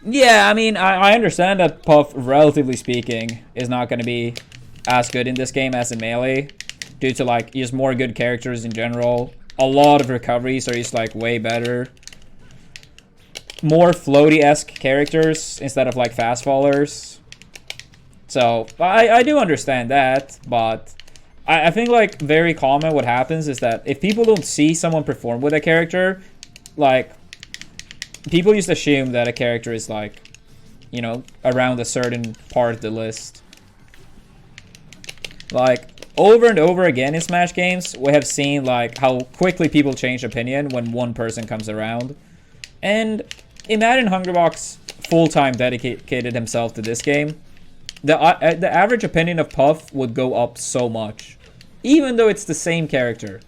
Yeah, I mean, I understand that Puff, relatively speaking, is not going to be as good in this game as in Melee, due to like just more good characters in general. A lot of recoveries are just like way better. More floaty-esque characters instead of like fast fallers. So I do understand that, but I think like very common what happens is that if people don't see someone perform with a character, like people just assume that a character is like, you know, around a certain part of the list. Like over and over again in Smash games, we have seen like how quickly people change opinion when one person comes around. And imagine Hungrybox full-time dedicated himself to this game. The average opinion of Puff would go up so much, even though it's the same character.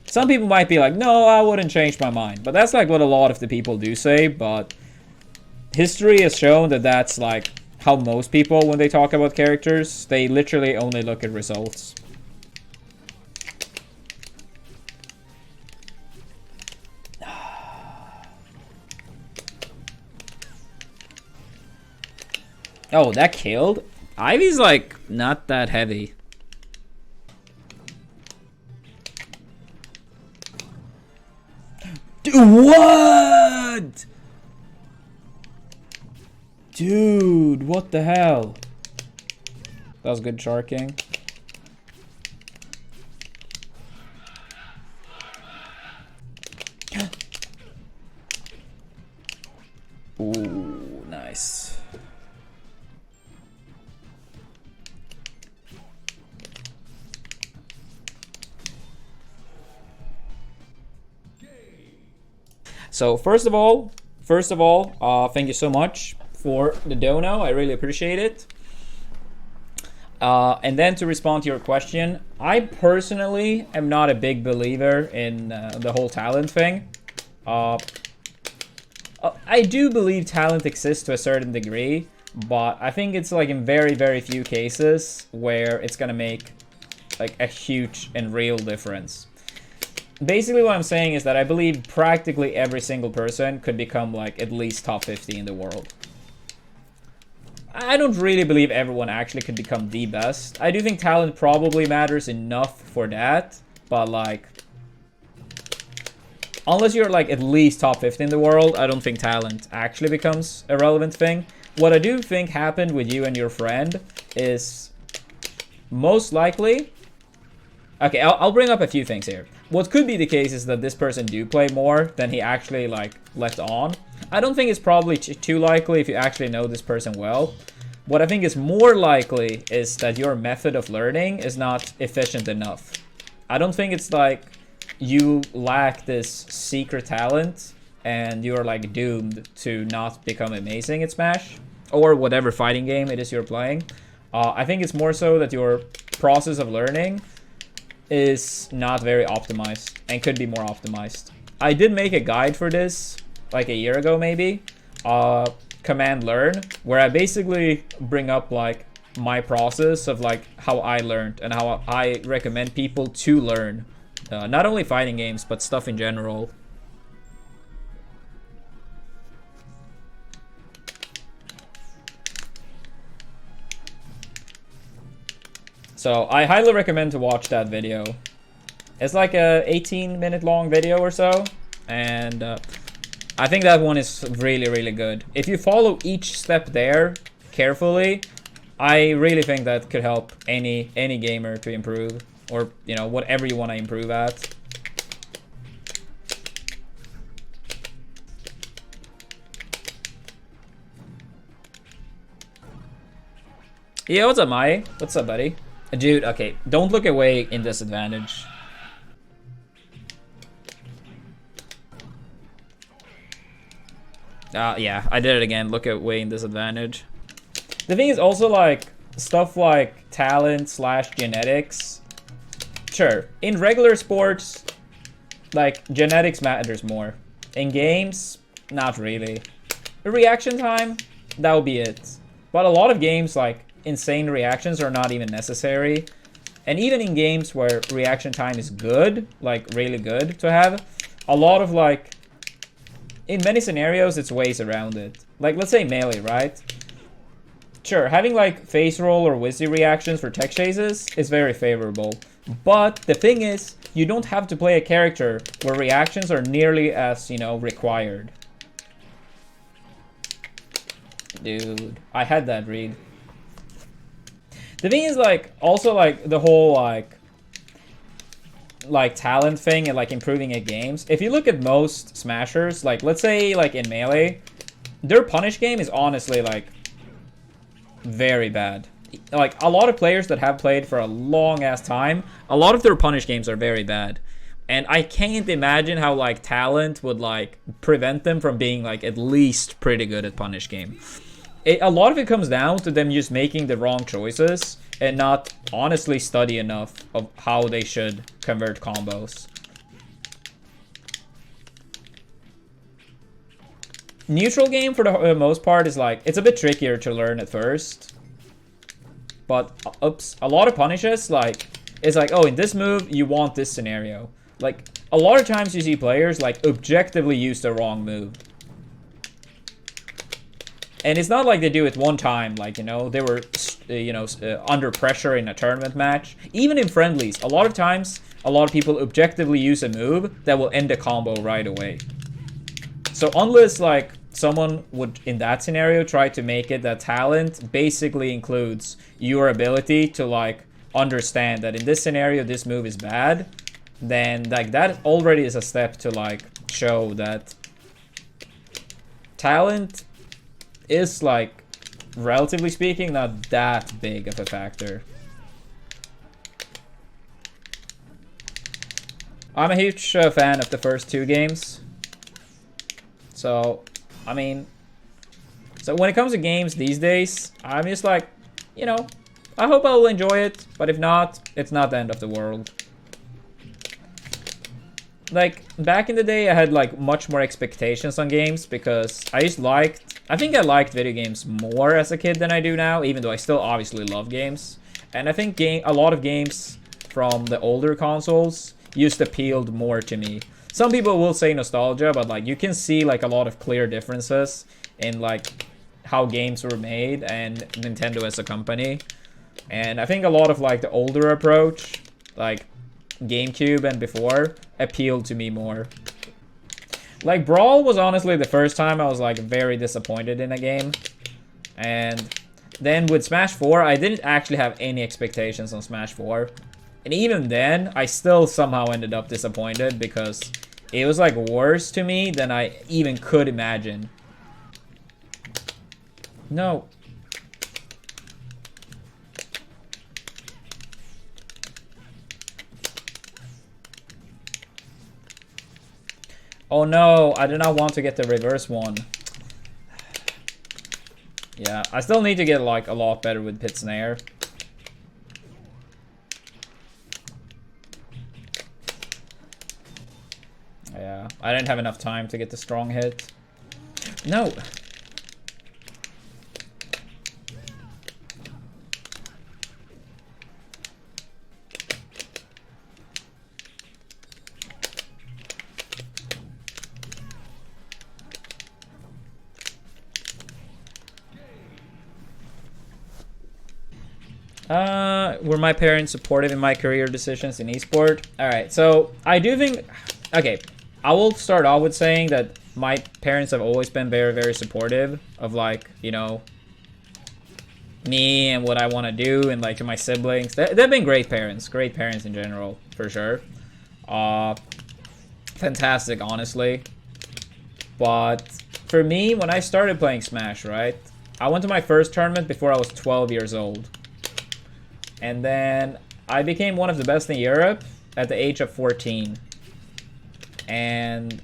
Some people might be like, no, I wouldn't change my mind. But that's like what a lot of the people do say. But history has shown that that's like how most people, when they talk about characters, they literally only look at results. Oh, that killed? Ivy's like not that heavy. What? Dude, what the hell? That was good sharking. Ooh, nice. So first of all, thank you so much for the dono. I really appreciate it. And then to respond to your question, I personally am not a big believer in the whole talent thing. I do believe talent exists to a certain degree, but I think it's like in very, very few cases where it's gonna make like a huge and real difference. Basically what I'm saying is that I believe practically every single person could become like at least top 50 in the world. I don't really believe everyone actually could become the best. I do think talent probably matters enough for that, but like unless you're like at least top 50 in the world, I don't think talent actually becomes a relevant thing. What I do think happened with you and your friend is most likely... Okay, I'll bring up a few things here. What could be the case is that this person do play more than he actually like let on. I don't think it's probably too likely if you actually know this person well. What I think is more likely is that your method of learning is not efficient enough. I don't think it's like you lack this secret talent and you're like doomed to not become amazing at Smash or whatever fighting game it is you're playing. I think it's more so that your process of learning is not very optimized and could be more optimized. I did make a guide for this like a year ago maybe, command learn, where I basically bring up like my process of like how I learned and how I recommend people to learn, not only fighting games but stuff in general. So I highly recommend to watch that video. It's like a 18-minute long video or so, and I think that one is really, really good. If you follow each step there carefully, I really think that could help any gamer to improve, or you know, whatever you want to improve at. Yeah, what's up, Mai? What's up, buddy? Dude, okay, don't look away in disadvantage. Yeah, I did it again. Look away in disadvantage. The thing is also like stuff like talent / genetics. Sure, in regular sports, like genetics matters more. In games, not really. Reaction time, that would be it. But a lot of games like insane reactions are not even necessary, and even in games where reaction time is good, like really good to have, a lot of like in many scenarios, it's ways around it. Like, let's say melee, right? Sure, having like face roll or Wizzy reactions for tech chases is very favorable. But the thing is, you don't have to play a character where reactions are nearly as, you know, required. Dude, I had that read. The thing is, like, also like the whole like talent thing and like improving at games. If you look at most smashers, like let's say like in melee, their punish game is honestly like very bad. Like a lot of players that have played for a long ass time, a lot of their punish games are very bad. And I can't imagine how like talent would like prevent them from being like at least pretty good at punish game. A lot of it comes down to them just making the wrong choices and not honestly study enough of how they should convert combos. Neutral game for the most part is like, it's a bit trickier to learn at first. But oops, a lot of punishes, like, it's like, oh, in this move, you want this scenario. Like, a lot of times you see players like objectively use the wrong move. And it's not like they do it one time, like, you know, they were, under pressure in a tournament match. Even in friendlies, a lot of times, a lot of people objectively use a move that will end the combo right away. So unless, like, someone would, in that scenario, try to make it that talent basically includes your ability to, like, understand that in this scenario, this move is bad, then, like, that already is a step to, like, show that talent is, like, relatively speaking, not that big of a factor. I'm a huge fan of the first two games. So, I mean, so when it comes to games these days, I'm just like, you know, I hope I'll enjoy it, but if not, it's not the end of the world. Like, back in the day, I had, like, much more expectations on games because I think I liked video games more as a kid than I do now, even though I still obviously love games. And I think a lot of games from the older consoles used appealed more to me. Some people will say nostalgia, but like you can see like a lot of clear differences in like how games were made and Nintendo as a company. And I think a lot of like the older approach, like GameCube and before, appealed to me more. Like, Brawl was honestly the first time I was, like, very disappointed in a game. And then with Smash 4, I didn't actually have any expectations on Smash 4. And even then, I still somehow ended up disappointed because it was, like, worse to me than I even could imagine. No. Oh no, I do not want to get the reverse one. Yeah, I still need to get like a lot better with pit snare. Yeah, I didn't have enough time to get the strong hit. No. Were my parents supportive in my career decisions in esport? Alright, so I do think... Okay, I will start off with saying that my parents have always been very, very supportive of, like, you know, me and what I want to do and, like, to my siblings. They've been great parents in general, for sure. Fantastic, honestly. But for me, when I started playing Smash, right, I went to my first tournament before I was 12 years old. And then I became one of the best in Europe at the age of 14. And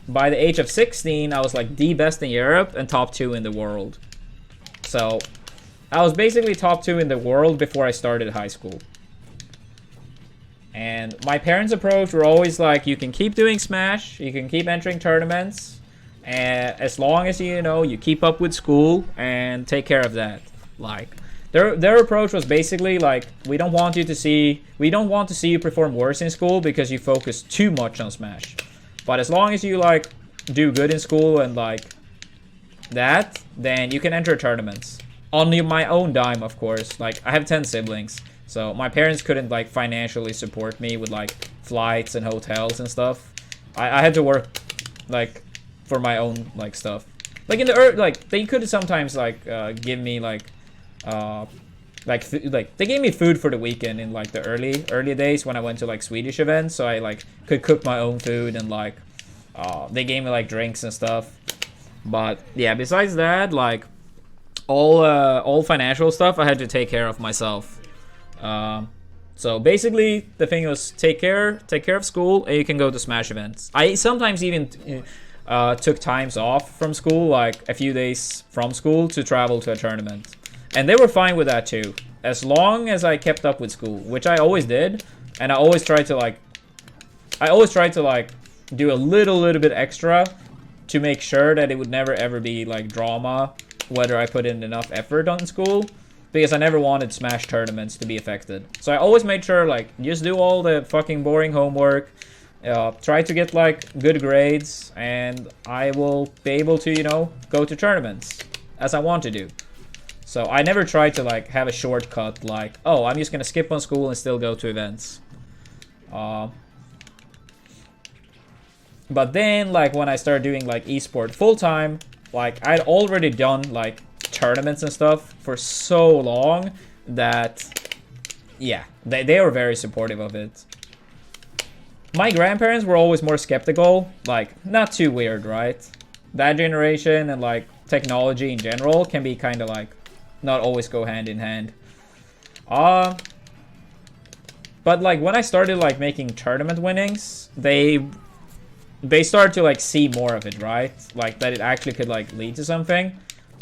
by the age of 16, I was like the best in Europe and top 2 in the world. So I was basically top 2 in the world before I started high school. And my parents' approach were always like, you can keep doing Smash, you can keep entering tournaments, and as long as you keep up with school and take care of that. Like, their approach was basically like, we don't want to see you perform worse in school because you focus too much on Smash. But as long as you like do good in school and like that, then you can enter tournaments on my own dime, of course. Like, I have 10 siblings, so my parents couldn't like financially support me with like flights and hotels and stuff. I had to work like for my own like stuff. Like in the like they could sometimes like give me like they gave me food for the weekend in like the early days when I went to like Swedish events, so I like could cook my own food, and like they gave me like drinks and stuff. But yeah, besides that, like all financial stuff I had to take care of myself. So basically the thing was take care of school, and you can go to Smash events. I sometimes even took times off from school, like a few days from school, to travel to a tournament. And they were fine with that too, as long as I kept up with school, which I always did. And I always tried to like do a little bit extra to make sure that it would never ever be like drama whether I put in enough effort on school, because I never wanted Smash tournaments to be affected. So I always made sure like just do all the fucking boring homework, try to get like good grades, and I will be able to, you know, go to tournaments as I want to do. So I never tried to like have a shortcut like, oh, I'm just gonna skip on school and still go to events. But then like when I started doing like esport full time, like I'd already done like tournaments and stuff for so long that yeah, they were very supportive of it. My grandparents were always more skeptical, like not too weird, right? That generation and like technology in general can be kind of like not always go hand in hand. But like when I started like making tournament winnings, they started to like see more of it, right? Like that it actually could like lead to something.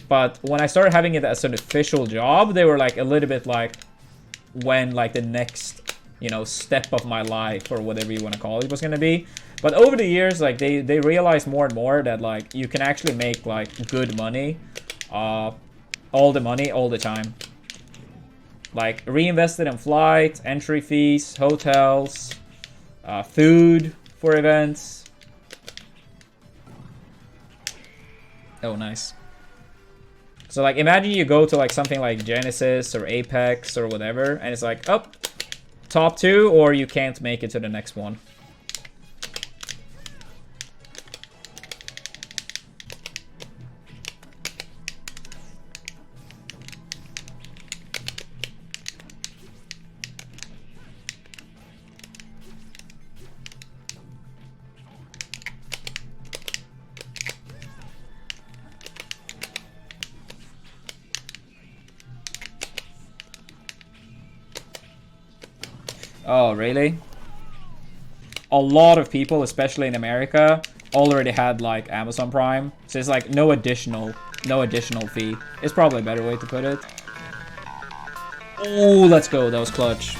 But when I started having it as an official job, they were like a little bit like when like the next, you know, step of my life or whatever you want to call it was gonna be. But over the years, like they realized more and more that like you can actually make like good money, all the money all the time. Like reinvested in flight, entry fees, hotels, food for events. Oh, nice. So like imagine you go to like something like Genesis or Apex or whatever, and it's like, oh, top 2, or you can't make it to the next one. Oh, really? A lot of people, especially in America, already had like Amazon Prime, so it's like no additional fee. It's probably a better way to put it. Oh, let's go. That was clutch.